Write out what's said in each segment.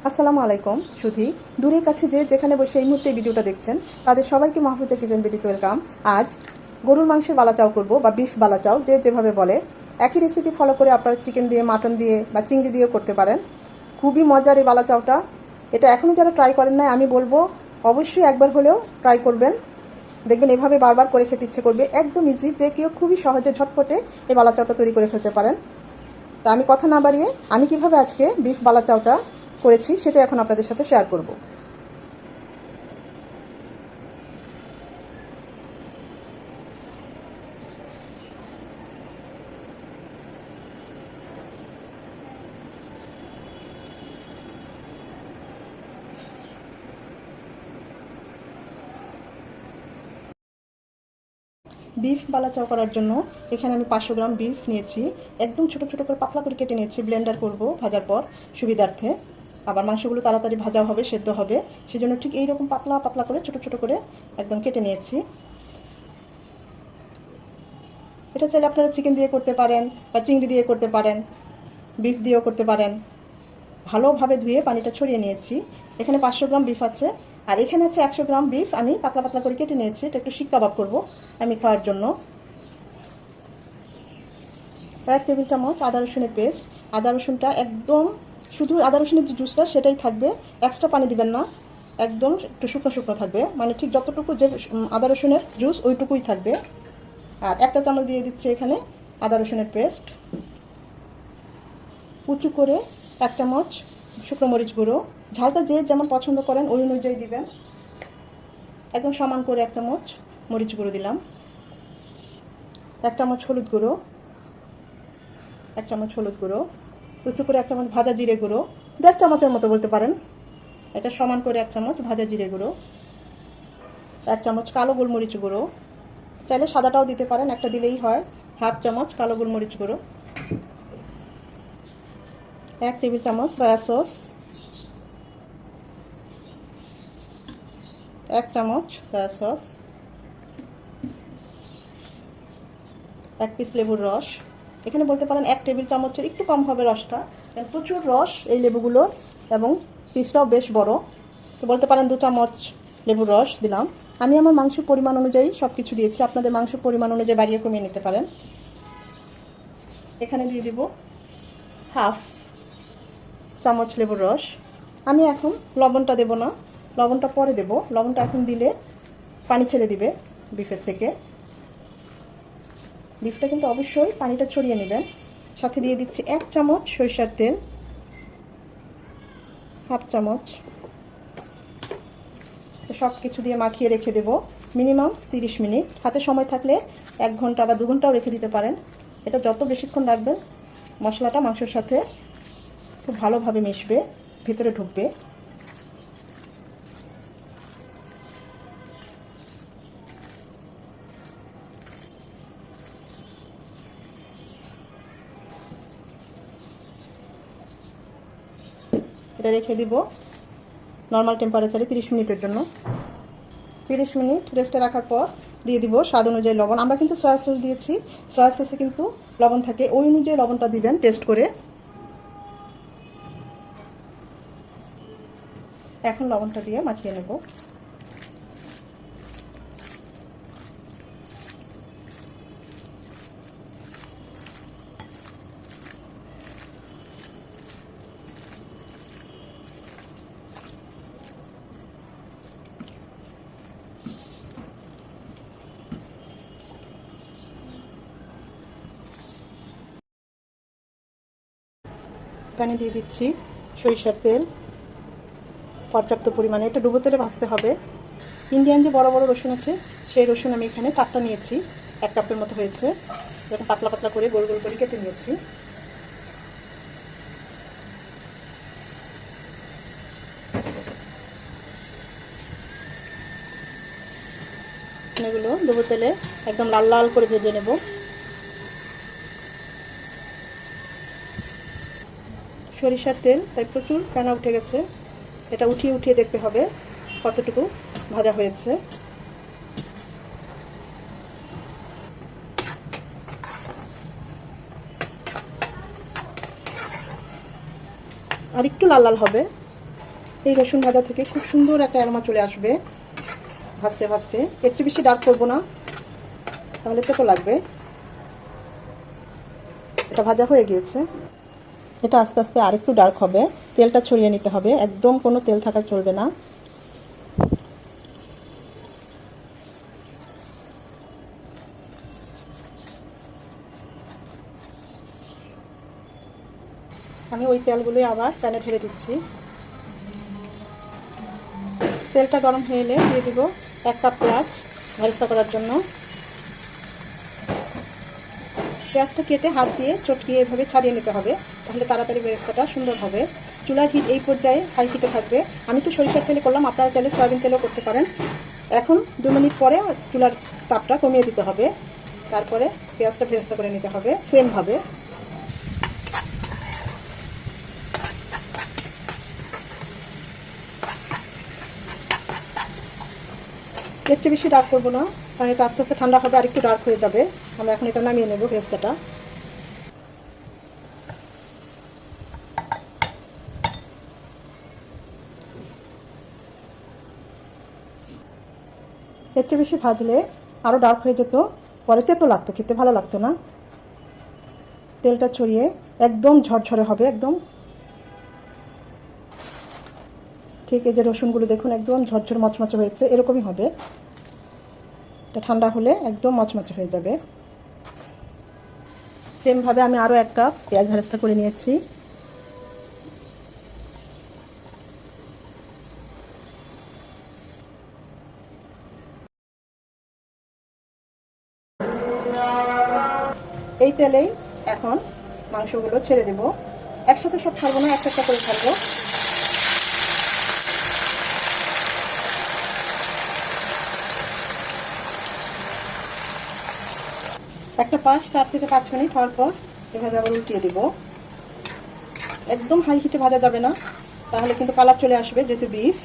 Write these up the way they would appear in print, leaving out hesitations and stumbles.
আসসালামু আলাইকুম সুধী। দূরের কাছে যেখানে বসে এই মুহূর্তে ভিডিওটা দেখছেন তাদের সবাইকে মাহফুজা কিচেন বিডিতে ওয়েলকাম। আজ গরুর মাংসের বালাচাও করব বা বিফ বালাচাও যেভাবে বলে। একই রেসিপি ফলো করে আপনারা চিকেন দিয়ে, মাটন দিয়ে বা চিংড়ি দিয়েও করতে পারেন। খুবই মজার এই বালাচাওটা। এটা এখনও যারা ট্রাই করেন নাই আমি বলবো অবশ্যই একবার হলেও ট্রাই করবেন। দেখবেন এভাবে বারবার করে খেতে ইচ্ছে করবে। একদম ইজি, যে কেউ খুবই সহজে ঝটপটে এই বালাচাওটা তৈরি করে ফেলতে পারেন। তা আমি কথা না বাড়িয়ে আমি কিভাবে আজকে বিফ বালাচাওটা করেছি সেটা এখন আপনাদের সাথে শেয়ার করব। বিফ বালাচাও করার জন্য এখানে আমি 500 গ্রাম বিফ নিয়েছি। একদম ছোট ছোট করে পাতলা করে কেটে নিয়েছি, ব্লেন্ডার করব ভাজার পর সুবিধার্থে। আবার মাংসগুলো তাড়াতাড়ি ভাজা হবে, সেদ্ধ হবে, সেজন্য ঠিক এইরকম পাতলা পাতলা করে ছোট ছোট করে একদম কেটে নিয়েছি। এটা চাইলে আপনারা চিকেন দিয়ে করতে পারেন বা চিংড়ি দিয়ে করতে পারেন, বিফ দিয়েও করতে পারেন। ভালোভাবে ধুয়ে পানিটা ছড়িয়ে নিয়েছি। এখানে 500 গ্রাম বিফ আছে, আর এখানে আছে 100 গ্রাম বিফ আমি পাতলা পাতলা করে কেটে নিয়েছি। এটা একটু শিক কাবাব করবো আমি খাওয়ার জন্য। 1 টেবিল চামচ আদা রসুনের পেস্ট। আদা রসুনটা একদম শুধু আদা রসুনের যে জুসটা সেটাই থাকবে, এক্সট্রা পানি দিবেন না। একদম একটু শুকনো শুকনো থাকবে, মানে ঠিক যতটুকু যে আদা রসুনের জুস ওইটুকুই থাকবে। আর 1 চা চামচ দিয়ে দিচ্ছে এখানে আদা রসুনের পেস্ট। উঁচু করে 1 চামচ শুকনো মরিচ গুঁড়ো। ঝালটা যে যেমন পছন্দ করেন ওই অনুযায়ী দিবেন। একদম সমান করে 1 চামচ মরিচ গুঁড়ো দিলাম। 1 চামচ হলুদ গুঁড়ো, 1 চামচ হলুদ গুঁড়ো। উঁচু করে 1 চামচ ভাজা জিরে গুঁড়ো, 1.5 চামচের মতো বলতে পারেন। এটা সমান করে 1 চামচ ভাজা জিরে গুঁড়ো। 1 চামচ কালো গোলমরিচ গুঁড়ো, চাইলে সাদাটাও দিতে পারেন, একটা দিলেই হয়। 1/2 চামচ কালো গোলমরিচ গুঁড়ো। 1 টেবিল চামচ সয়া সস, 1 চামচ সয়া সস। 1 পিস লেবুর রস। এখানে বলতে পারেন 1 টেবিল চামচের একটু কম হবে রসটা, কারণ প্রচুর রস এই লেবুগুলোর এবং পিসটাও বেশ বড়। তো বলতে পারেন 2 চামচ লেবুর রস দিলাম। আমি আমার মাংসের পরিমাণ অনুযায়ী সব কিছু দিয়েছি, আপনাদের মাংসের পরিমাণ অনুযায়ী বাড়িয়ে কমিয়ে নিতে পারেন। এখানে দিয়ে দিব 1/2 চামচ লেবুর রস। আমি এখন লবণটা দেব না, লবণটা পরে দেব। লবণটা এখন দিলে পানি ছেড়ে দিবে বিফের থেকে। বিফটা কিন্তু অবশ্যই পানিটা ছড়িয়ে নেবেন। সাথে দিয়ে দিচ্ছি 1 চামচ সরিষার তেল, 1/2 চামচ। সব কিছু দিয়ে মাখিয়ে রেখে দেব মিনিমাম 30 মিনিট। হাতে সময় থাকলে 1 ঘন্টা বা 2 ঘন্টাও রেখে দিতে পারেন। এটা যত বেশিক্ষণ রাখবেন মশলাটা মাংসের সাথে খুব ভালোভাবে মিশবে, ভিতরে ঢুকবে। এটা রেখে দিব নর্মাল টেম্পারেচারে 30 মিনিটের জন্য। 30 মিনিট রেস্টে রাখার পর দিয়ে দিব স্বাদ অনুযায়ী লবণ। আমরা কিন্তু সয়া সস দিয়েছি, সয়া সসে কিন্তু লবণ থাকে, ওই অনুযায়ী লবণটা দিবেন টেস্ট করে। এখন লবণটা দিয়ে মাখিয়ে নেব। এখানে দিয়ে দিচ্ছি সরিষার তেল পর্যাপ্ত পরিমাণে। এটা ডুবো তেলে ভাজতে হবে। ইন্ডিয়ান যে বড় বড় রসুন আছে সেই রসুন আমি এখানে 4টা নিয়েছি, 1 কাপের মতো হয়েছে। এরকম পাতলা পাতলা করে গোল গোল করে কেটে নিয়েছি। এগুলো ডুবো তেলে একদম লাল লাল করে ভেজে নেব। সরিষার তেল তাই প্রচুর ফেনা উঠে গেছে, এটা উঠিয়ে উঠিয়ে দেখতে হবে কতটুকু ভাজা হয়েছে। আর একটু লাল লাল হবে। এই রসুন ভাজা থেকে খুব সুন্দর একটা অ্যারোমা চলে আসবে ভাজতে ভাজতে। এর চেয়ে বেশি ডার্ক করবো না, তাহলে তো লাগবে। এটা ভাজা হয়ে গিয়েছে, এটা আস্তে আস্তে আরেকটু ডার্ক হবে। তেলটা ছড়িয়ে নিতে হবে, একদম কোনো তেল থাকা চলবে না। আমি ওই তেলগুলোই আবার প্যানে ঢেলে দিচ্ছি। তেলটা গরম হয়ে এলে দিয়ে দিব 1 কাপ পেঁয়াজ ভাজা করার জন্য। পেঁয়াজটা কেটে হাত দিয়ে চটকিয়ে এভাবে ছাড়িয়ে নিতে হবে, তাহলে তাড়াতাড়ি বেরেস্তাটা সুন্দর হবে। চুলার হিট এই পর্যায়ে হাই হিটে থাকবে। আমি তো সরিষার তেলে করলাম, আপনারা চাইলে সয়াবিন তেলেও করতে পারেন। এখন 2 মিনিট পরে চুলার তাপটা কমিয়ে দিতে হবে, তারপরে পেঁয়াজটা বেরেস্তা করে নিতে হবে সেমভাবে। এর চেয়ে বেশি ডার্ক করবো না, কারণ এটা আস্তে আস্তে ঠান্ডা হবে আর একটু ডার্ক হয়ে যাবে। আমরা এখন এটা নামিয়ে নেব বেরেস্তাটা। এর চেয়ে বেশি ভাজলে আরও ডার্ক হয়ে যেত, পরে তেতো লাগতো, খেতে ভালো লাগতো না। তেলটা ছড়িয়ে একদম ঝরঝরে হবে, একদম ঠিক। এই যে রসুনগুলো দেখুন একদম ঝরঝর মচমচে হয়েছে, এরকমই হবে। এটা ঠান্ডা হলে একদম মচমচে হয়ে যাবে। সেমভাবে আমি আরও 1 কাপ পেঁয়াজ ভাজা করে নিয়েছি। এই তেলেই এখন মাংসগুলো ছেড়ে দেব। একসাথে সব ছাড়বো না, একটা একটা করে ছাড়বো। একটা পাঁচ 4 থেকে 5 মিনিট হওয়ার পর এভাবে আবার উল্টিয়ে দিব। একদম হাই হিটে ভাজা যাবে না, তাহলে কিন্তু কালার চলে আসবে, যেহেতু বিফ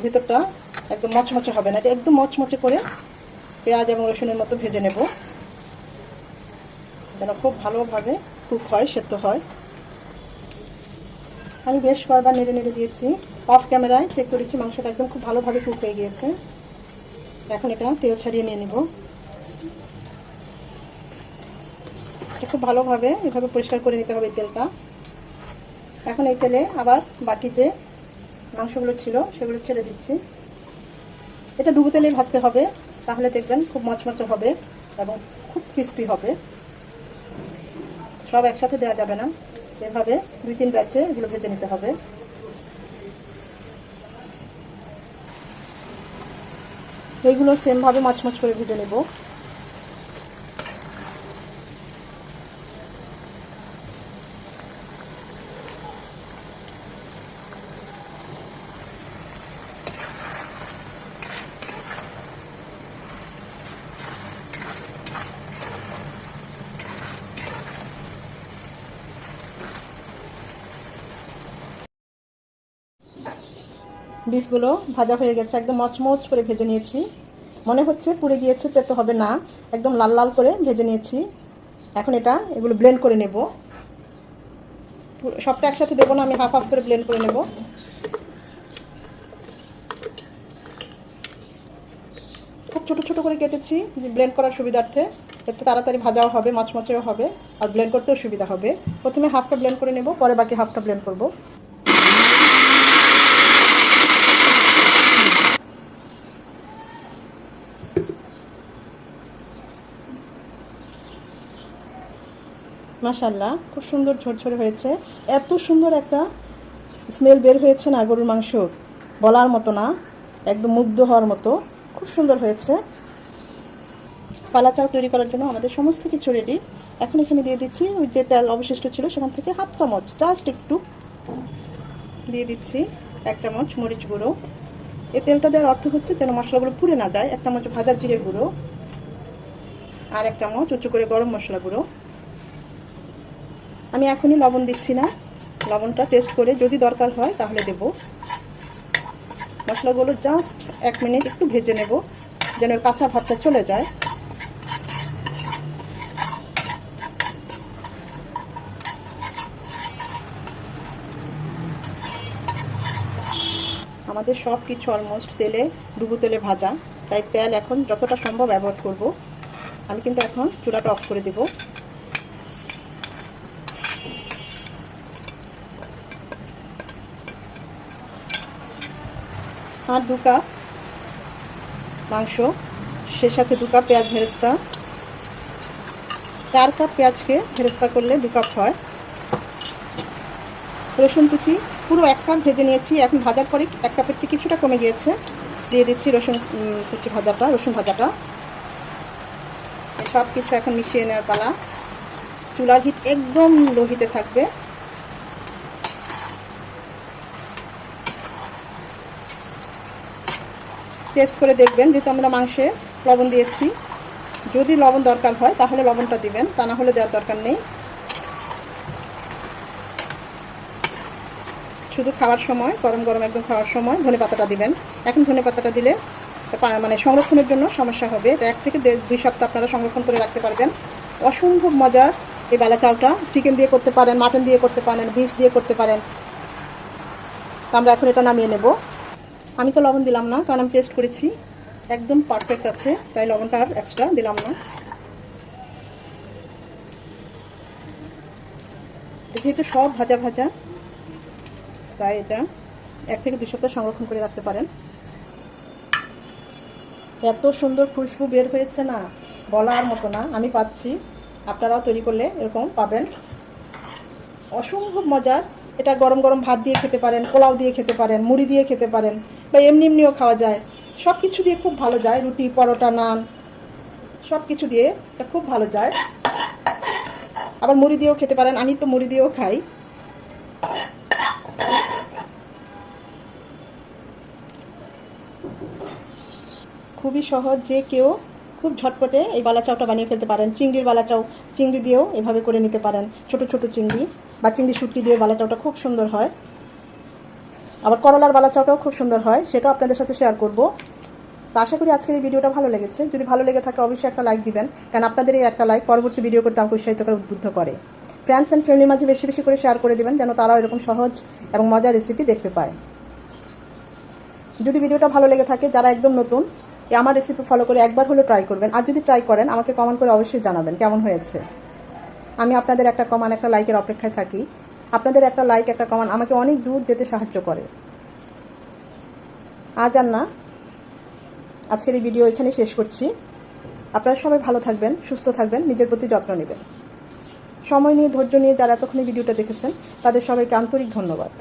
ভিতরটা একদম মচমচে হবে না। এটা একদম মচমচে করে পেঁয়াজ এবং রসুনের মতো ভেজে নেব, যেন খুব ভালোভাবে কুক হয়, সেদ্ধ হয়। আমি বেশ কয়েকবার নেড়ে নেড়ে দিয়েছি, অফ ক্যামেরায় চেক করেছি, মাংসটা একদম খুব ভালোভাবে কুক হয়ে গিয়েছে। এখন এটা তেল ছাড়িয়ে নিয়ে নেব। এটা খুব ভালোভাবে এভাবে পরিষ্কার করে নিতে হবে তেলটা। এখন এই তেলে আবার বাকি যে মাংসগুলো ছিল সেগুলো ছেড়ে দিচ্ছি। এটা ডুবো তেলেই ভাজতে হবে, তাহলে দেখবেন খুব মচমচে হবে এবং খুব ক্রিস্পি হবে। সব একসাথে দেওয়া যাবে না, এভাবে 2-3 ব্যাচে এগুলো ভেজে নিতে হবে। এইগুলো সেমভাবে মচমচ করে ভেজে নেব। বিফগুলো ভাজা হয়ে গেছে, একদম মচমচ করে ভেজে নিয়েছি। মনে হচ্ছে পুড়ে গিয়েছে, তেতো হবে না, একদম লাল লাল করে ভেজে নিয়েছি। এখন এগুলো ব্লেন্ড করে নেব। সবটা একসাথে দেবো না, আমি হাফ হাফ করে ব্লেন্ড করে নেব। খুব ছোট ছোট করে কেটেছি ব্লেন্ড করার সুবিধার্থে, এতে তাড়াতাড়ি ভাজাও হবে, মচমচেও হবে, আর ব্লেন্ড করতেও সুবিধা হবে। প্রথমে হাফটা ব্লেন্ড করে নেব, পরে বাকি হাফটা ব্লেন্ড করব। মাশাআল্লাহ, খুব সুন্দর ঝরঝরে হয়েছে। এত সুন্দর একটা স্মেল বের হয়েছে না গরুর মাংসর, বলার মতো না, একদম মুগ্ধ হওয়ার মতো। খুব সুন্দর হয়েছে। পালা চাল তৈরি করার জন্য আমাদের সমস্ত কিছু রেডি। এখন এখানে দিয়ে দিচ্ছি ওই যে তেল অবশিষ্ট ছিল সেখান থেকে হাফ চামচ, জাস্ট একটু দিয়ে দিচ্ছি 1 চামচ মরিচ গুঁড়ো। এই তেলটা দেওয়ার অর্থ হচ্ছে যেন মশলাগুলো পুড়ে না যায়। 1 চামচ ভাজা জিরে গুঁড়ো, আর 1 চামচ উঁচু করে গরম মশলা গুঁড়ো। আমি এখনই লবণ দিচ্ছি না, লবণটা টেস্ট করে যদি দরকার হয় তাহলে দেব। মশলাগুলো জাস্ট 1 মিনিট একটু ভেজে নেব, যেন কাঁচা ভাবটা চলে যায়। আমাদের সব কিছু অলমোস্ট তেলে ডুবো তেলে ভাজা, তাই তেল এখন যতটা সম্ভব অ্যাভয়েড করব। আমি কিন্তু এখন চুলাটা অফ করে দেব। আর 2 কাপ মাংস, সে সাথে 2 কাপ পেঁয়াজ ভেরেস্তা। 4 কাপ পেঁয়াজকে ভেরেস্তা করলে 2 কাপ হয়। রসুন কুচি পুরো 1 কাপ ভেজে নিয়েছি, এখন ভাজার পরে 1 কাপের চেয়ে কিছুটা কমে গিয়েছে। দিয়ে দিচ্ছি রসুন কুচি ভাজাটা, রসুন ভাজাটা। সব কিছু এখন মিশিয়ে নেওয়ার পালা। চুলার হিট একদম লো হিটে থাকবে। টেস্ট করে দেখবেন, যেহেতু আমরা মাংসে লবণ দিয়েছি, যদি লবণ দরকার হয় তাহলে লবণটা দিবেন, তা না হলে দেওয়ার দরকার নেই। শুধু খাওয়ার সময়, গরম গরম একদম খাওয়ার সময় ধনে পাতাটা দিবেন। এখন ধনে পাতাটা দিলে মানে সংরক্ষণের জন্য সমস্যা হবে। 1 থেকে 2 সপ্তাহ আপনারা সংরক্ষণ করে রাখতে পারবেন। অসম্ভব মজার এই বালা চাউটা। চিকেন দিয়ে করতে পারেন, মাটন দিয়ে করতে পারেন, বিফ দিয়ে করতে পারেন। তো আমরা এখন এটা নামিয়ে নেব। আমি তো লবণ দিলাম না, কারণ আমি টেস্ট করেছি, একদম পারফেক্ট আছে, তাই লবণটা আর এক্সট্রা দিলাম না। যেহেতু সব ভাজা ভাজা, তাই এটা 1 থেকে 2 সপ্তাহ সংরক্ষণ করে রাখতে পারেন। এত সুন্দর খুশবু বের হয়েছে না, বলার মতো না। আমি পাচ্ছি, আপনারাও তৈরি করলে এরকম পাবেন। অসম্ভব মজার। এটা গরম গরম ভাত দিয়ে খেতে পারেন, পোলাও দিয়ে খেতে পারেন, মুড়ি দিয়ে খেতে পারেন, বা এমনিও খাওয়া যায়। সব কিছু দিয়ে খুব ভালো যায়, রুটি, পরোটা, নান, সব কিছু দিয়ে এটা খুব ভালো যায়। আবার মুড়ি দিয়েও খেতে পারেন, আমি তো মুড়ি দিয়েও খাই। খুবই সহজ, যে কেউ খুব ঝটপটে এই বালা চাউটা বানিয়ে ফেলতে পারেন। চিংড়ির বালা চাউ, চিংড়ি দিয়েও এভাবে করে নিতে পারেন। ছোট ছোট চিংড়ি বা চিংড়ি শুটকি দিয়ে বালা চাউটা খুব সুন্দর হয়। আবার করলার বালা চাউটাও খুব সুন্দর হয়, সেটাও আপনাদের সাথে শেয়ার করব। তো আশা করি আজকের এই ভিডিওটা ভালো লেগেছে। যদি ভালো লেগে থাকে অবশ্যই একটা লাইক দিবেন, কারণ আপনাদের এই একটা লাইক পরবর্তী ভিডিও করতে আমাকে উৎসাহিত করে, উদ্বুদ্ধ করে। ফ্রেন্ডস অ্যান্ড ফ্যামিলির মাঝে বেশি বেশি করে শেয়ার করে দিবেন, যেন তারাও এরকম সহজ এবং মজার রেসিপি দেখতে পায়। যদি ভিডিওটা ভালো লেগে থাকে, যারা একদম নতুন, আমার রেসিপি ফলো করে একবার হলেও ট্রাই করবেন। আর যদি ট্রাই করেন, আমাকে কমেন্ট করে অবশ্যই জানাবেন কেমন হয়েছে। আমি আপনাদের একটা কমেন্ট, একটা লাইকের অপেক্ষায় থাকি। আপনাদের একটা লাইক, একটা কমেন্ট আমাকে অনেক দূর যেতে সাহায্য করে। আজ আর না, আজকের এই ভিডিও এখানেই শেষ করছি। আপনারা সবাই ভালো থাকবেন, সুস্থ থাকবেন, নিজের প্রতি যত্ন নেবেন। সময় নিয়ে, ধৈর্য নিয়ে যারা এতক্ষণ ভিডিওটা দেখেছেন, তাদের সবাইকে আন্তরিক ধন্যবাদ।